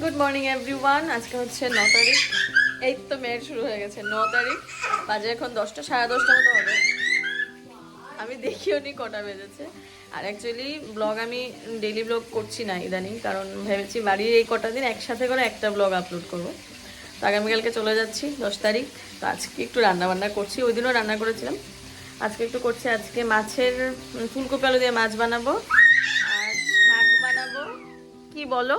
Good morning everyone. আজকে হচ্ছে 9 তারিখ। এই তো মেয়ের শুরু হয়ে গেছে। 9 তারিখ বাজে এখন 10টা, 10:30 মতো হবে। আমি দেখিও নি কটা বেজেছে। আর অ্যাকচুয়ালি ব্লগ আমি ডেইলি ব্লগ করছি না ইদানিং, কারণ ভেবেছি বাড়ির এই কটা দিন একসাথে করে একটা ব্লগ আপলোড করব। তো আগামীকালকে চলে যাচ্ছি 10 তারিখ। তো আজকে একটু রান্না বান্না করছি, ওই দিনও রান্না করেছিলাম, আজকে একটু করছি। আজকে মাছের ফুলকপি আলু দিয়ে মাছ বানাবো আর শাক বানাবো। কি বলো,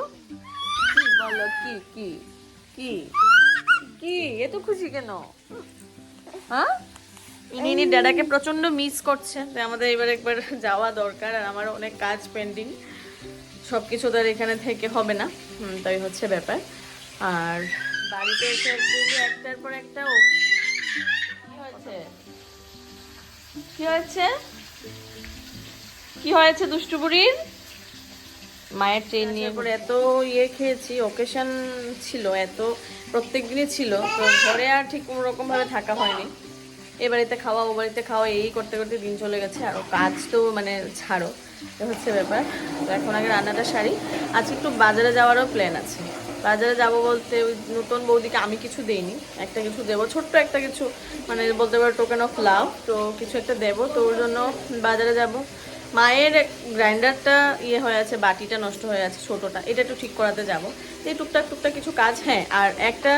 কি বলো, কি কি কি কি এত খুশি কেন? হ্যাঁ, ইনি ড্যাডাকে প্রচন্ড মিস করছে, তাই আমাদের এবার একবার যাওয়া দরকার। আর আমার অনেক কাজ পেন্ডিং, সবকিছু তো আর এখানে থেকে হবে না। তাই হচ্ছে ব্যাপার। আর বাড়িতে এসে একচুয়ালি একটার পর একটা কি হয়েছে, কি হয়েছে, কি হয়েছে দুষ্টু বুড়ির? মায়ের ট্রেন নিয়ে পরে এত খেয়েছি, ওকেশন ছিল এত, প্রত্যেক দিনই ছিল, তো ঘরে আর ঠিক কোনো রকমভাবে থাকা হয়নি। এ বাড়িতে খাওয়া ও বাড়িতে খাওয়া এই করতে করতে দিন চলে গেছে। আর কাজ তো মানে ছাড়ো, এ হচ্ছে ব্যাপার। তো এখন আগে রান্নাটা সারি। আজকে একটু বাজারে যাওয়ারও প্ল্যান আছে। বাজারে যাব বলতে ওই নতুন বৌদিকে আমি কিছু দেইনি, একটা কিছু দেবো, ছোট্ট একটা কিছু, মানে বলতে পারো টোকেন অফ লাভ। তো কিছু একটা দেবো, তো ওর জন্য বাজারে যাব। মায়ের গ্রাইন্ডারটা হয়ে আছে, বাটিটা নষ্ট হয়ে আছে ছোটোটা, এটা একটু ঠিক করাতে যাবো। এই টুকটাক টুকটাক কিছু কাজ। হ্যাঁ, আর একটা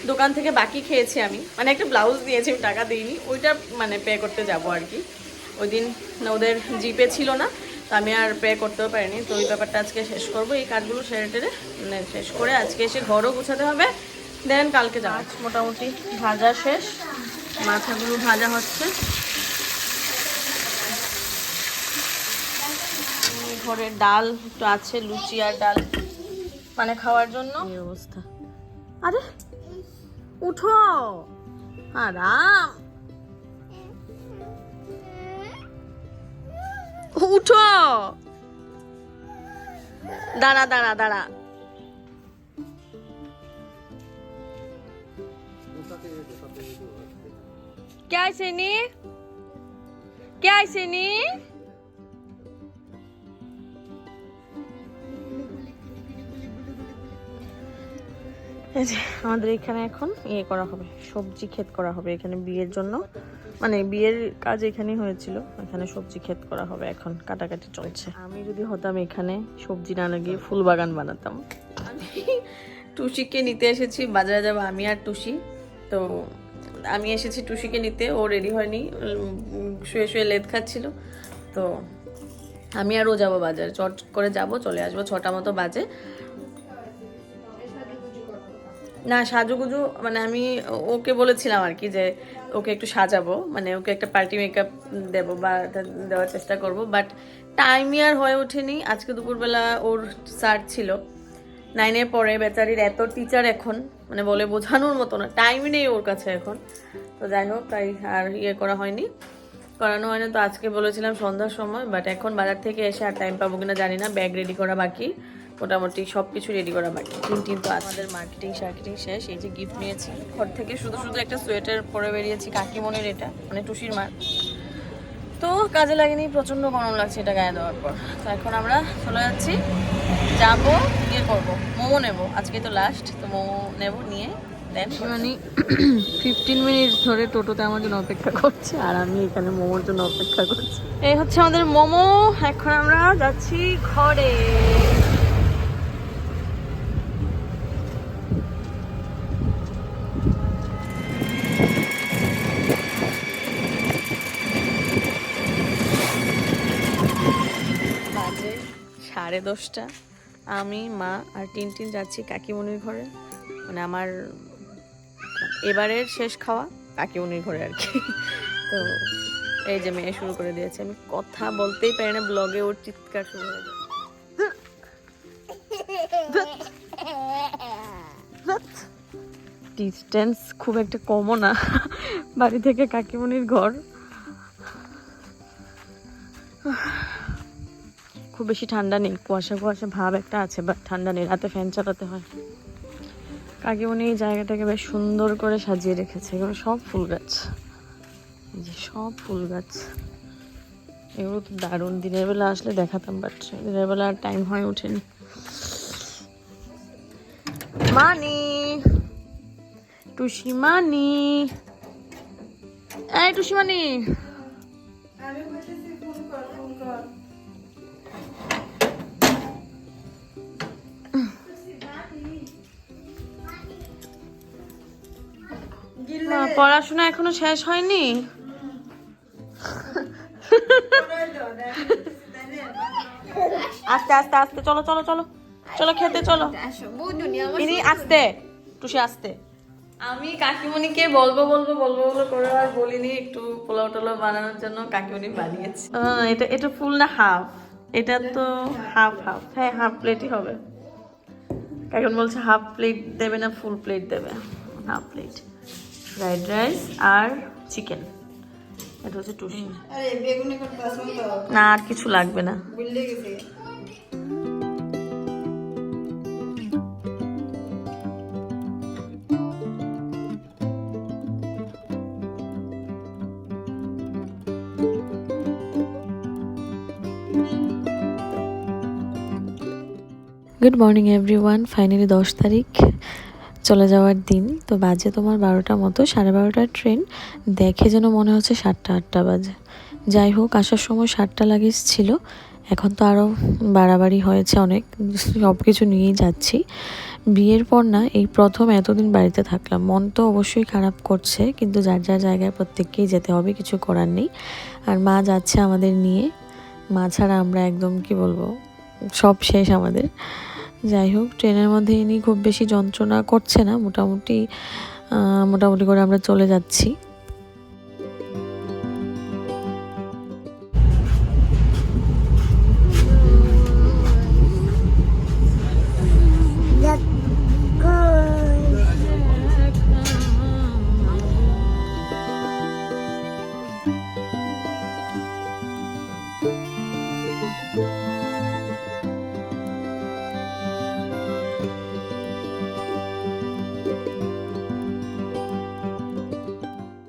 দোকান থেকে বাকি খেয়েছি আমি, মানে একটা ব্লাউজ দিয়েছি, আমি টাকা দিইনি, ওইটা মানে পে করতে যাব আর কি। ওই দিন ওদের জিপে ছিল না, তো আমি আর পে করতেও পারিনি। তো ওই ব্যাপারটা আজকে শেষ করবো, এই কাজগুলো সেরে টেরে মানে শেষ করে আজকে এসে ঘরও গোছাতে হবে, দেন কালকে যাওয়া। মোটামুটি ভাজা শেষ, মাথাগুলো ভাজা হচ্ছে। ঘরে ডাল একটু আছে, লুচি আর ডাল মানে খাওয়ার জন্য। এই অবস্থা। আরে উঠো, আরাম, উঠো, দাঁড়া দাঁড়া দাঁড়া। क्या है सेनी, क्या है सेनी? আমাদের এখানে এখন করা হবে, সবজি ক্ষেত করা হবে এখানে বিয়ের জন্য, মানে বিয়ের কাজ এখানেই হয়েছিল, এখানে সবজি ক্ষেত করা হবে, এখন কাটাকাটি চলছে। আমি যদি হতাম এখানে সবজি না লাগিয়ে ফুল বাগান বানাতাম। আমি টুসিকে নিতে এসেছি, বাজারে যাবো আমি আর টুসি। তো আমি এসেছি টুসিকে নিতে, ও রেডি হয়নি, শুয়ে শুয়ে লেদ খাচ্ছিল। তো আমি আর ও যাবো বাজারে, চট করে যাব, চলে আসবো 6টা মতো বাজে। না সাজুগুজু মানে আমি ওকে বলেছিলাম আর কি, যে ওকে একটু সাজাবো, মানে ওকে একটা পার্টি মেকআপ দেবো বা দেওয়ার চেষ্টা করব, বাট টাইমই আর হয়ে ওঠেনি। আজকে দুপুরবেলা ওর স্যার ছিল, 9-এ পড়ে, বেচারির এত টিচার এখন, মানে বলে বোঝানোর মতো না, টাইমই নেই ওর কাছে এখন। তো যাই হোক, তাই আর করা হয়নি, করানো হয়নি। তো আজকে বলেছিলাম সন্ধ্যার সময়, বাট এখন বাজার থেকে এসে আর টাইম পাবো কিনা জানি না। ব্যাগ রেডি করা বাকি, মোটামুটি সব কিছু রেডি করা বাকি। টিন তো আমাদের মার্কেটিং শেষ। এই যে গিফট নিয়েছি ঘর থেকে, শুধু একটা সোয়েটার পরে বেরিয়েছি, কাকিমনির, এটা মানে টুসির মার। তো কাজে লাগেনি, প্রচণ্ড গরম লাগছে এটা গায়ে দেওয়ার পর। তো এখন আমরা চলে যাচ্ছি, যাবো, করবো, মোমো নেবো, আজকে তো লাস্ট, তো মোমো নেবো, নিয়ে দেন মানে 15 মিনিট ধরে টোটোতে আমার জন্য অপেক্ষা করছে, আর আমি এখানে মোমোর জন্য অপেক্ষা করছি। এই হচ্ছে আমাদের মোমো। এখন আমরা যাচ্ছি ঘরে। বাজে 10:30, আমি, মা আর টিনটিন যাচ্ছি কাকিমনির ঘরে, মানে আমার এবারের শেষ খাওয়া কাকিমনির ঘরে আর কি। তো এই যে মেয়ে শুরু করে দিয়েছে, আমি কথা বলতেই পারি না, ব্লগে ওর চিৎকার শুরু হয়ে যায়। ডিস্টেন্স খুব একটা কমও না বাড়ি থেকে কাকিমনির ঘর, খুব বেশি ঠান্ডা নেই, কুয়াশা কুয়াশা ভাব একটা আছে, বাট ঠান্ডা নেই, রাতে ফ্যান চালাতে হয়। কাকিমনি এই জায়গাটাকে বেশ সুন্দর করে সাজিয়ে রেখেছে, এগুলো সব ফুল গাছ, এই যে সব ফুল গাছ, এগুলো তো দারুণ। দিনের বেলা আসলে দেখাতাম, বাট দিনের বেলা আর টাইম হয়ে ওঠেনি। মানি, টুসি মানি, এই টুসি মানি। পড়াশোনা এখনো শেষ হয়নি? আস্তে আস্তে আস্তে, চলো চলো চলো চলো খেতে চলো। ইনি আস্তে, টুসি আস্তে। আমি কাকিমণিকে বলবো বলবো বলবো বলবো করে আর বলিনি, একটু পোলাও টোলাও বানানোর জন্য কাকিমণি বানিয়েছে। এটা এটা ফুল না হাফ? এটা তো হাফ হাফ, হ্যাঁ হাফ প্লেটই হবে। কাকিমণি বলছে হাফ প্লেট দেবে না ফুল প্লেট দেবে? হাফ প্লেট ফ্রাইড রাইস আর চিকেন। এটা হচ্ছে টুসি। না আর কিছু লাগবে না। Good morning everyone. ফাইনালি 10 তারিখ চলে যাওয়ার দিন। তো বাজে তোমার 12টার মতো, 12:30টার ট্রেন। দেখে যেন মনে হচ্ছে 7টা 8টা বাজে। যাই হোক, আসার সময় 7টা লাগেজ ছিল, এখন তো আরও বাড়াবাড়ি হয়েছে অনেক। সব কিছু নিয়েই যাচ্ছি। বিয়ের পর না এই প্রথম এতদিন বাড়িতে থাকলাম। মন তো অবশ্যই খারাপ করছে, কিন্তু যার যার জায়গায় প্রত্যেককেই যেতে হবে, কিছু করার নেই। আর মা যাচ্ছে আমাদের নিয়ে। মা ছাড়া আমরা একদম কি বলবো, সব শেষ আমাদের। যাই হোক, ট্রেনের মধ্যে ইনি খুব বেশি যন্ত্রণা করছে না, মোটামুটি করে আমরা চলে যাচ্ছি।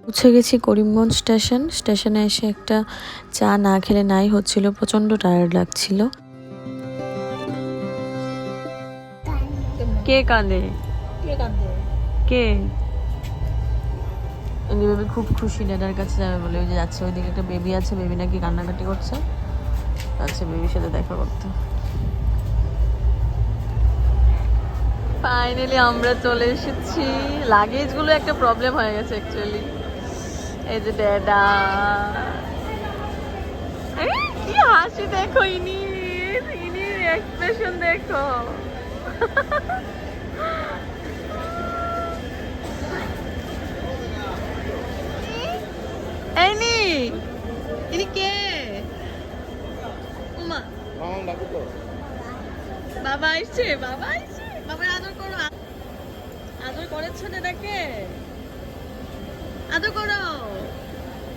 পৌঁছে গেছি করিমগঞ্জ স্টেশন। স্টেশনে এসে একটা চা না খেলে নাই হচ্ছিল, প্রচন্ড টায়ার্ড লাগছিল। কে কাঁদে? কে? বেবি খুব খুশি, ড্যাডার কাছে যাবে বলে। ওই যে যাচ্ছে, ওইদিকে একটা বেবি আছে, বেবি নাকি কান্নাকাটি করছে, আচ্ছা বেবির সাথে দেখা করতে। ফাইনালি আমরা চলে এসেছি। লাগেজগুলো একটা প্রবলেম হয়ে গেছে অ্যাকচুয়ালি। এই যে ড্যাডা, কি হাসি দেখো, ইনির এক্সপ্রেশন দেখো। ইনি কে? উমা, বাবা আসছে, বাবা আসছে। বাবার আদর করো, আদর করেছো ড্যাডাকে, আদর করো।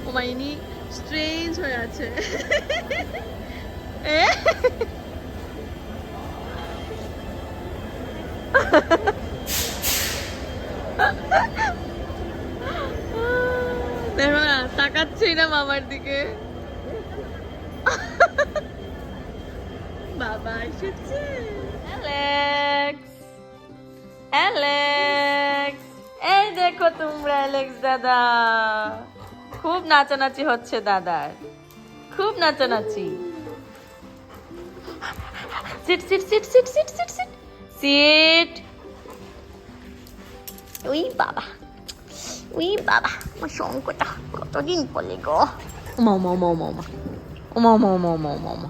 ওমা, ইনি স্ট্রেঞ্জ হয়ে আছে। দেখো না, তাকাচ্ছেই না মামার দিকে। বাবা এসেছে। অ্যালেক্স, অ্যালেক্স, এই দেখো তোমরা অ্যালেক্স দাদা। খুব নাচানাচি হচ্ছে দাদার, খুব নাচানাচি। সিট সিট সিট সিট সিট সিট সিট সিট। ওই বাবা, ওই বাবা, আমার শঙ্কটা কতদিন পরে গো। মা মা মা মা মা মা মা মা মা মা মা।